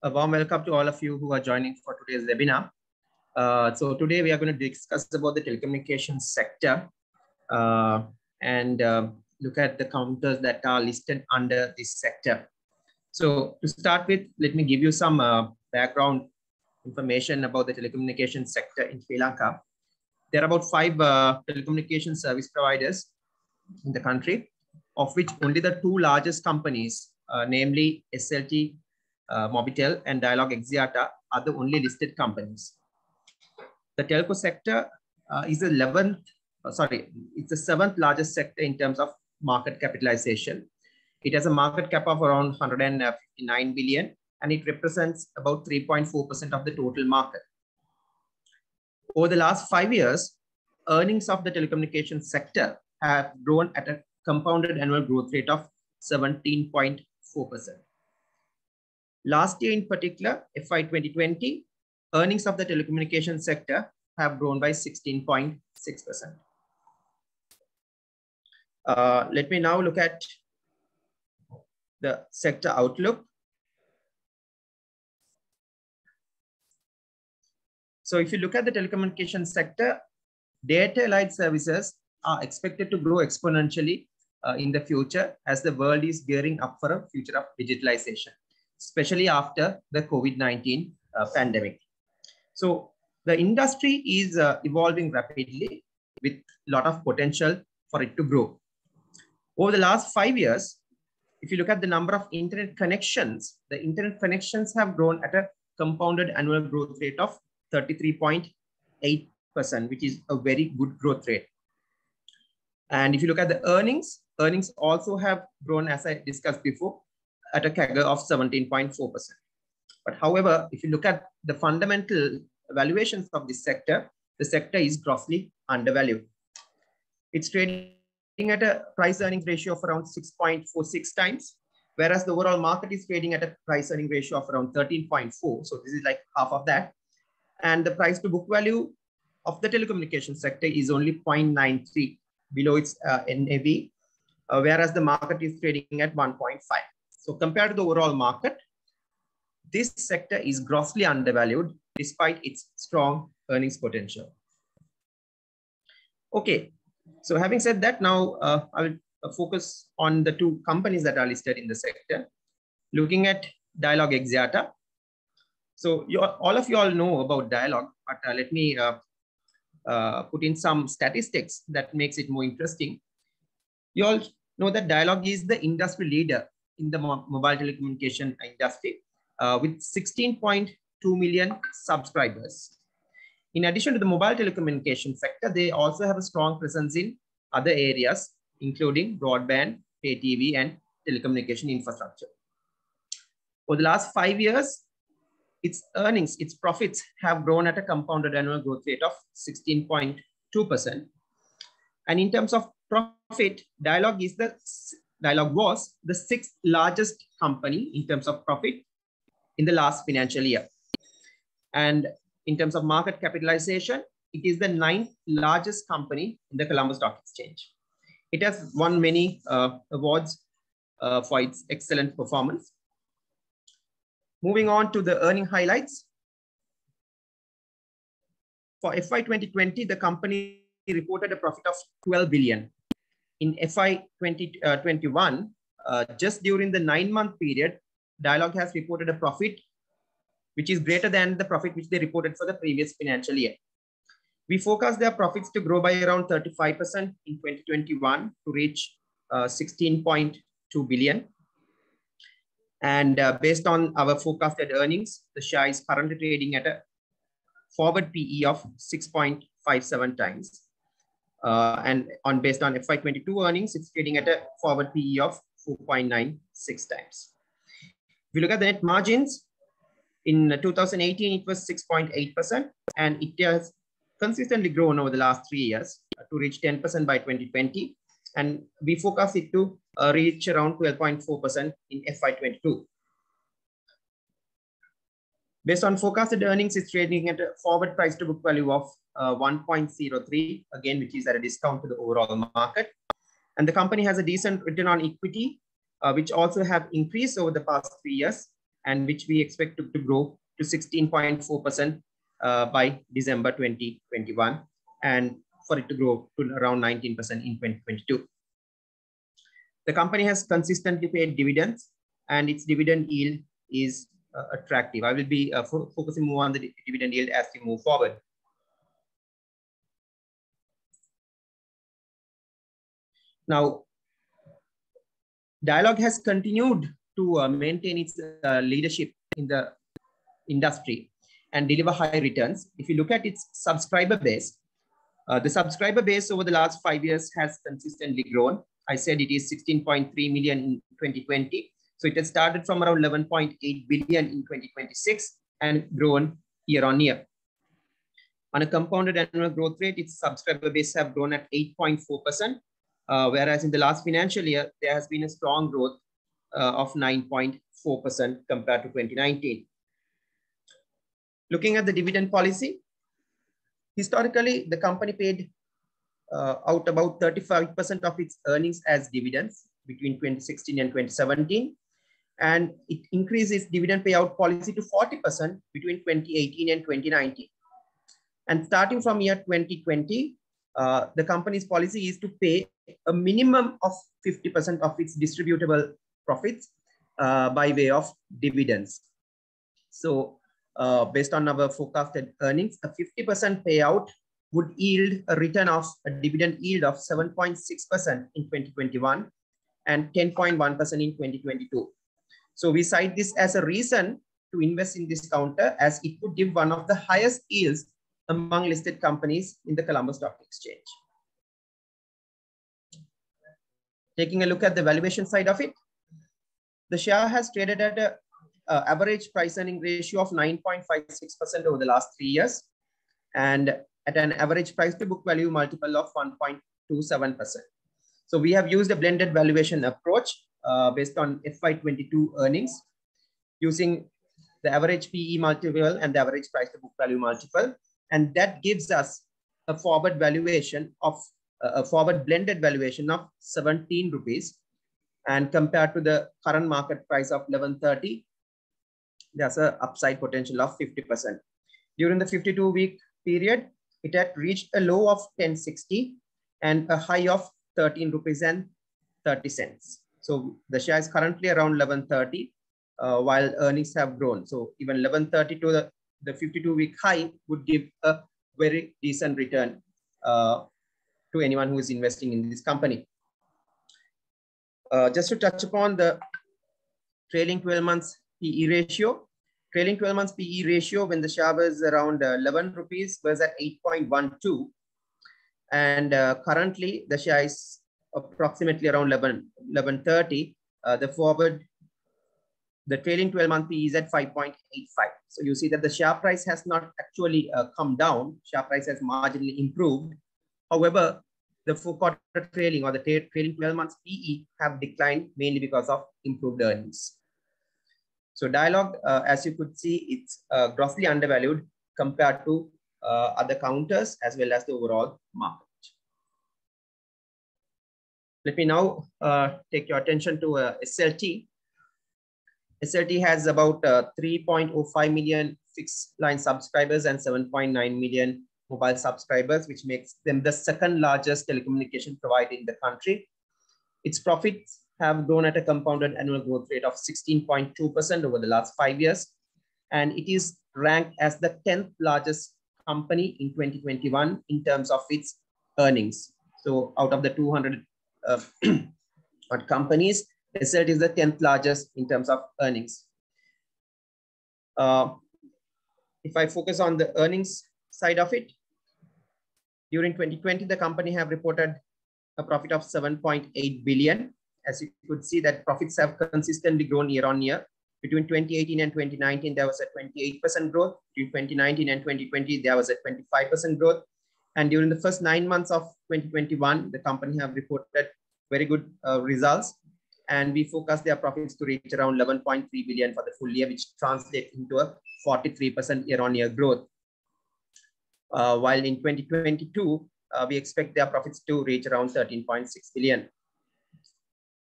A warm welcome to all of you who are joining for today's webinar. So today we are going to discuss about the telecommunications sector and look at the counters that are listed under this sector. So to start with, let me give you some background information about the telecommunications sector in Sri Lanka. There are about 5 telecommunication service providers in the country, of which only the 2 largest companies, namely SLT Mobitel and Dialog Axiata, are the only listed companies. The telco sector is the 7th largest sector in terms of market capitalization. It has a market cap of around 159 billion, and it represents about 3.4% of the total market. Over the last 5 years, earnings of the telecommunications sector have grown at a compounded annual growth rate of 17.4%. Last year in particular, FY 2020, earnings of the telecommunications sector have grown by 16.6%. Let me now look at the sector outlook. So if you look at the telecommunications sector, data-allied services are expected to grow exponentially in the future as the world is gearing up for a future of digitalization, especially after the COVID-19 pandemic. So the industry is evolving rapidly with a lot of potential for it to grow. Over the last 5 years, if you look at the number of internet connections, the internet connections have grown at a compounded annual growth rate of 33.8%, which is a very good growth rate. And if you look at the earnings also have grown, as I discussed before, at a CAGR of 17.4%. But however, if you look at the fundamental valuations of this sector, the sector is grossly undervalued. It's trading at a price earnings ratio of around 6.46 times, whereas the overall market is trading at a price earning ratio of around 13.4. So this is like half of that. And the price to book value of the telecommunications sector is only 0.93 below its NAV, whereas the market is trading at 1.5. So compared to the overall market, this sector is grossly undervalued despite its strong earnings potential. Okay, so having said that, now I will focus on the 2 companies that are listed in the sector. Looking at Dialog Axiata. So all of you all know about Dialog, but let me put in some statistics that makes it more interesting. You all know that Dialog is the industry leader in the mobile telecommunication industry with 16.2 million subscribers. In addition to the mobile telecommunication sector, they also have a strong presence in other areas, including broadband, pay TV, and telecommunication infrastructure. For the last 5 years, its earnings, its profits have grown at a compounded annual growth rate of 16.2%. And in terms of profit, Dialog was the 6th largest company in terms of profit in the last financial year. And in terms of market capitalization, it is the 9th largest company in the Colombo Stock Exchange. It has won many awards for its excellent performance. Moving on to the earning highlights. For FY 2020, the company reported a profit of 12 billion. In FY 2021, just during the 9-month period, Dialog has reported a profit which is greater than the profit which they reported for the previous financial year. We forecast their profits to grow by around 35% in 2021 to reach 16.2 billion. And based on our forecasted earnings, the share is currently trading at a forward PE of 6.57 times. And based on FY 22 earnings, it's trading at a forward PE of 4.96 times. If you look at the net margins, in 2018, it was 6.8%, and it has consistently grown over the last 3 years to reach 10% by 2020. And we forecast it to reach around 12.4% in FY 22. Based on forecasted earnings, it's trading at a forward price to book value of 1.03, again, which is at a discount to the overall market. And the company has a decent return on equity, which also have increased over the past 3 years and which we expect to grow to 16.4% by December 2021, and for it to grow to around 19% in 2022. The company has consistently paid dividends, and its dividend yield is attractive. I will be focusing more on the dividend yield as we move forward. Now, Dialog has continued to maintain its leadership in the industry and deliver high returns. If you look at its subscriber base, the subscriber base over the last 5 years has consistently grown. I said it is 16.3 million in 2020. So it has started from around 11.8 billion in 2026 and grown year on year. On a compounded annual growth rate, its subscriber base have grown at 8.4%, whereas in the last financial year, there has been a strong growth of 9.4% compared to 2019. Looking at the dividend policy, historically, the company paid out about 35% of its earnings as dividends between 2016 and 2017. And it increased its dividend payout policy to 40% between 2018 and 2019. And starting from year 2020, the company's policy is to pay a minimum of 50% of its distributable profits by way of dividends. So based on our forecasted earnings, a 50% payout would yield a return of a dividend yield of 7.6% in 2021 and 10.1% in 2022. So we cite this as a reason to invest in this counter, as it would give one of the highest yields among listed companies in the Colombo Stock Exchange. Taking a look at the valuation side of it, the share has traded at an average price earning ratio of 9.56% over the last 3 years, and at an average price to book value multiple of 1.27%. So we have used a blended valuation approach based on FY22 earnings, using the average PE multiple and the average price to book value multiple. And that gives us a forward valuation of a forward blended valuation of 17 rupees. And compared to the current market price of 11.30, there's an upside potential of 50%. During the 52-week period, it had reached a low of 10.60 and a high of 13 rupees and 30 cents. So the share is currently around 11.30 while earnings have grown. So even 11.30 to the 52-week high would give a very decent return to anyone who is investing in this company. Just to touch upon the trailing 12 months PE ratio. Trailing 12 months PE ratio when the share was around 11 rupees was at 8.12. And currently the share is approximately around 11.30. The trailing 12 month PE is at 5.85. So you see that the share price has not actually come down. Share price has marginally improved. However, the 4-quarter trailing or the trailing 12 months PE have declined mainly because of improved earnings. So Dialog, as you could see, it's grossly undervalued compared to other counters as well as the overall market. Let me now take your attention to SLT. SLT has about 3.05 million fixed line subscribers and 7.9 million mobile subscribers, which makes them the second largest telecommunication provider in the country. Its profits have grown at a compounded annual growth rate of 16.2% over the last 5 years. And it is ranked as the 10th largest company in 2021 in terms of its earnings. So out of the 200 companies, SLT is the 10th largest in terms of earnings. If I focus on the earnings side of it, during 2020, the company have reported a profit of 7.8 billion. As you could see, that profits have consistently grown year on year. Between 2018 and 2019, there was a 28% growth. Between 2019 and 2020, there was a 25% growth. And during the first 9 months of 2021, the company have reported very good results. And we forecast their profits to reach around 11.3 billion for the full year, which translates into a 43% year-on-year growth. While in 2022, we expect their profits to reach around 13.6 billion.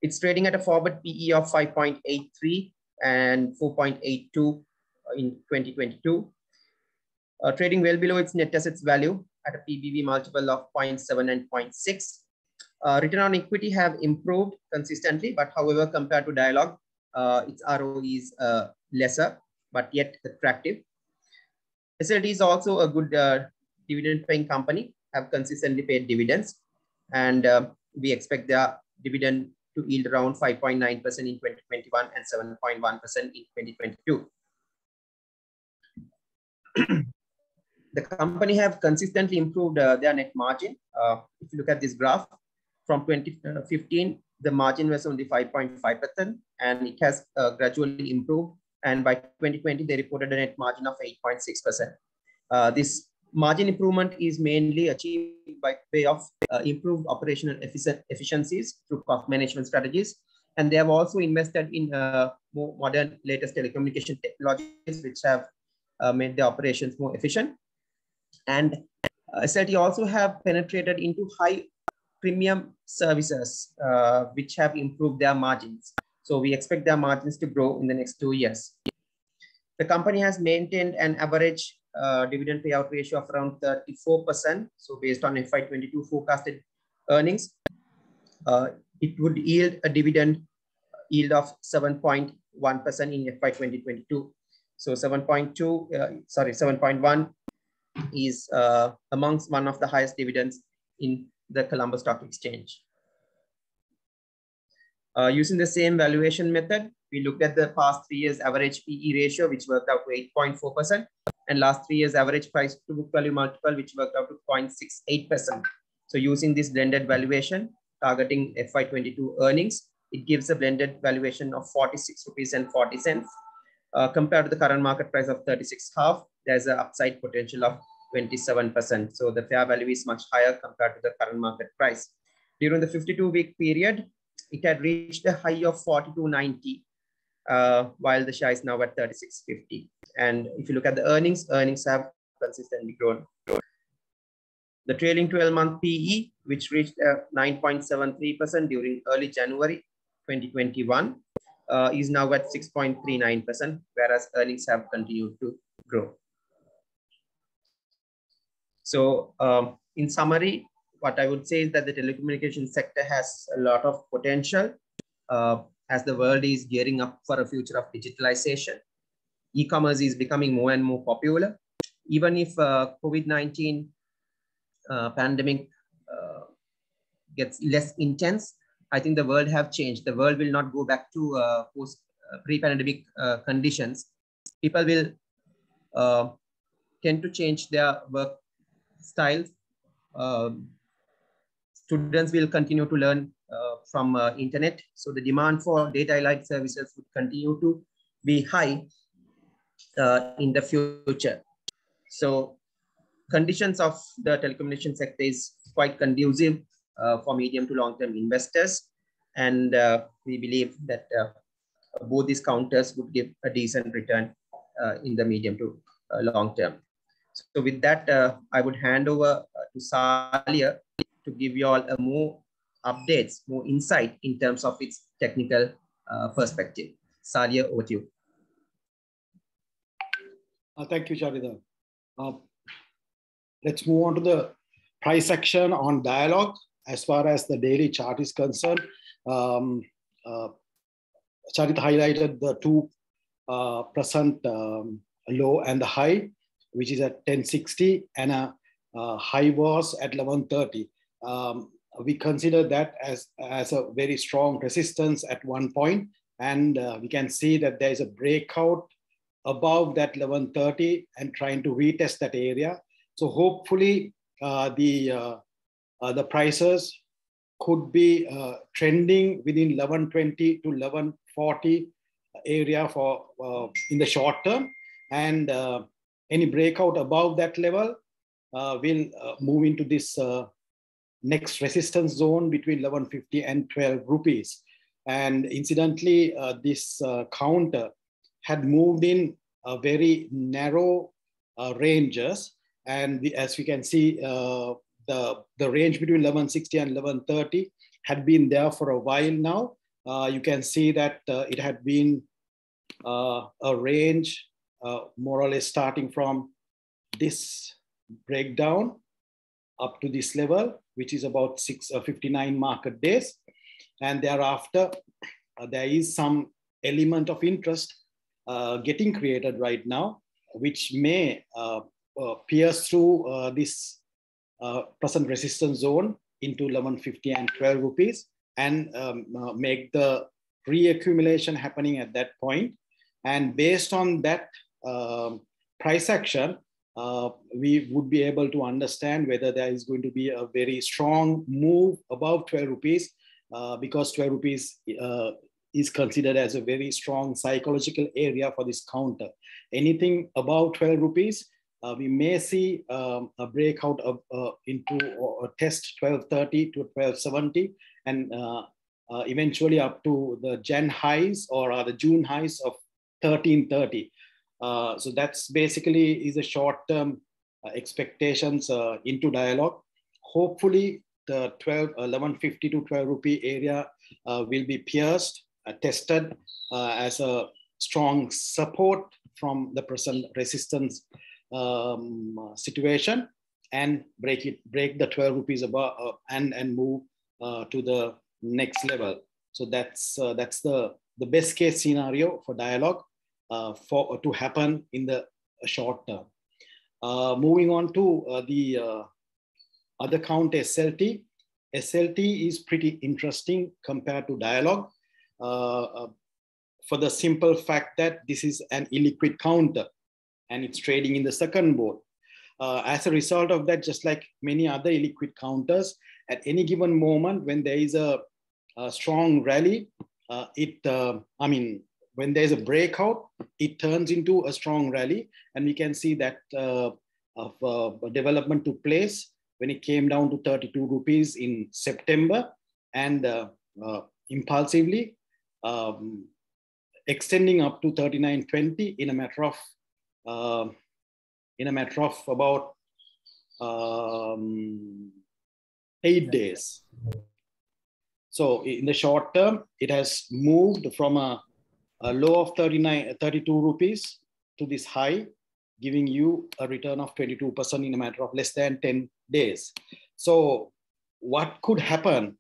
It's trading at a forward PE of 5.83 and 4.82 in 2022. Trading well below its net assets value at a PBV multiple of 0.7 and 0.6. Return on equity have improved consistently, but however, compared to Dialog, its ROE is lesser, but yet attractive. SLT is also a good dividend-paying company, have consistently paid dividends, and we expect their dividend to yield around 5.9% in 2021 and 7.1% in 2022. The company have consistently improved their net margin. If you look at this graph, from 2015, the margin was only 5.5%, and it has gradually improved. And by 2020, they reported a net margin of 8.6%. This margin improvement is mainly achieved by way of improved operational efficiencies through cost management strategies. And they have also invested in more modern, latest telecommunication technologies, which have made the operations more efficient. And SLT also have penetrated into high premium services, which have improved their margins. So we expect their margins to grow in the next 2 years. The company has maintained an average dividend payout ratio of around 34%. So based on FY22 forecasted earnings, it would yield a dividend yield of 7.1% in FY 2022. So 7.1 is amongst one of the highest dividends in the Colombo Stock Exchange. Using the same valuation method, we looked at the past 3 years average PE ratio, which worked out to 8.4%, and last 3 years average price to book value multiple, which worked out to 0.68%. So using this blended valuation, targeting FY22 earnings, it gives a blended valuation of 46 rupees and 40 cents. Compared to the current market price of 36.5, there's an upside potential of 27%. So the fair value is much higher compared to the current market price. During the 52-week period, it had reached a high of 42.90, while the share is now at 36.50. And if you look at the earnings have consistently grown. The trailing 12-month PE, which reached 9.73% during early January 2021, is now at 6.39%, whereas earnings have continued to grow. So in summary, what I would say is that the telecommunication sector has a lot of potential as the world is gearing up for a future of digitalization. E-commerce is becoming more and more popular. Even if COVID-19 pandemic gets less intense, I think the world have changed. The world will not go back to pre-pandemic conditions. People will tend to change their work styles. Students will continue to learn from internet. So the demand for data-allied services would continue to be high in the future. So conditions of the telecommunication sector is quite conducive for medium to long-term investors. And we believe that both these counters would give a decent return in the medium to long term. So with that, I would hand over to Salia to give you all a more updates, more insight in terms of its technical perspective. Salia, over to you. Thank you, Charitha. Let's move on to the price action on Dialog. As far as the daily chart is concerned, Charitha highlighted the 2% low and the high, which is at 1060, and a high was at 1130. We consider that as a very strong resistance at one point, and we can see that there is a breakout above that 1130 and trying to retest that area. So hopefully the prices could be trending within 1120 to 1140 area for in the short term, and any breakout above that level will move into this next resistance zone between 1150 and 12 rupees. And incidentally, this counter had moved in a very narrow ranges, and as we can see, the range between 1160 and 1130 had been there for a while now. You can see that it had been a range more or less starting from this breakdown up to this level, which is about 59 market days. And thereafter, there is some element of interest getting created right now, which may pierce through this present resistance zone into 1150 and 12 rupees and make the reaccumulation happening at that point. And based on that price action, we would be able to understand whether there is going to be a very strong move above 12 rupees because 12 rupees is considered as a very strong psychological area for this counter. Anything above 12 rupees, we may see a breakout of into a test 1230 to 1270 and eventually up to the Jan highs or the June highs of 1330. So that's basically is a short-term expectations into Dialog. Hopefully the 1150 to 12 rupee area will be pierced, tested as a strong support from the present resistance situation and break the 12 rupees above and move to the next level. So that's the best case scenario for Dialog to happen in the short term. Moving on to the other count, SLT. SLT is pretty interesting compared to Dialog for the simple fact that this is an illiquid counter and it's trading in the second board. As a result of that, just like many other illiquid counters, at any given moment when there is a strong rally, when there's a breakout, it turns into a strong rally. And we can see that development took place when it came down to 32 rupees in September and impulsively extending up to 39.20 in a matter of about 8 days. So in the short term, it has moved from a low of 32 rupees to this high, giving you a return of 22% in a matter of less than 10 days. So what could happen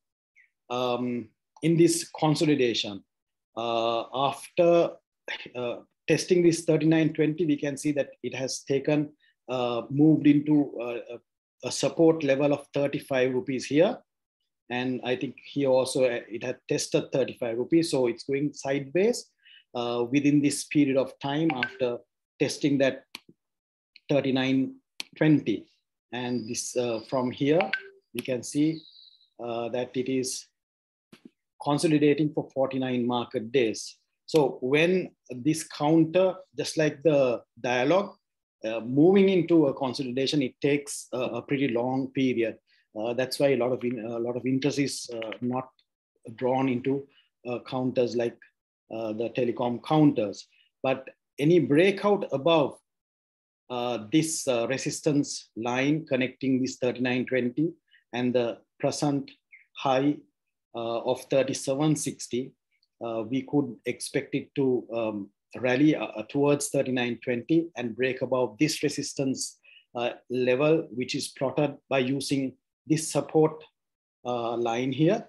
in this consolidation? After testing this 39.20, we can see that it has moved into a support level of 35 rupees here. And I think here also it had tested 35 rupees. So it's going sideways within this period of time after testing that 39.20. And this from here, we can see that it is consolidating for 49 market days. So when this counter, just like the Dialog, moving into a consolidation, it takes a pretty long period. That's why a lot of interest is not drawn into counters like the telecom counters. But any breakout above this resistance line connecting this 39.20 and the present high of 37.60, we could expect it to rally towards 39.20 and break above this resistance level, which is plotted by using this support line here.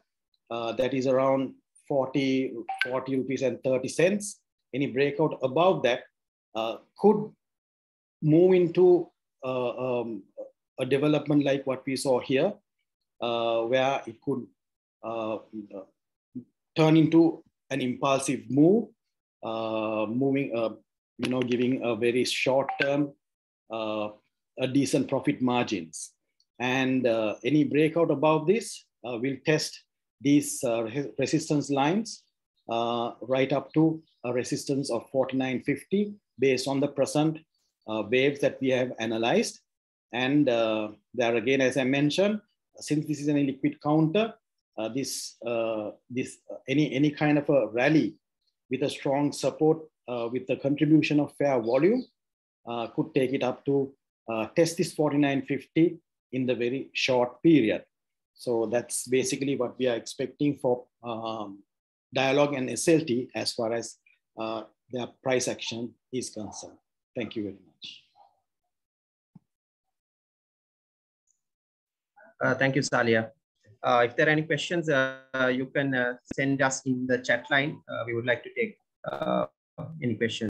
That is around 40 rupees and 30 cents. Any breakout above that could move into a development like what we saw here, where it could turn into an impulsive move, giving a very short term, a decent profit margins. And any breakout above this will test these resistance lines right up to a resistance of 49.50 based on the present waves that we have analyzed. And there again, as I mentioned, since this is an illiquid counter, any kind of a rally with a strong support with the contribution of fair volume could take it up to test this 49.50 in the very short period. So that's basically what we are expecting for Dialog and SLT as far as their price action is concerned. Thank you very much. Thank you, Salia. If there are any questions, you can send us in the chat line. We would like to take any questions.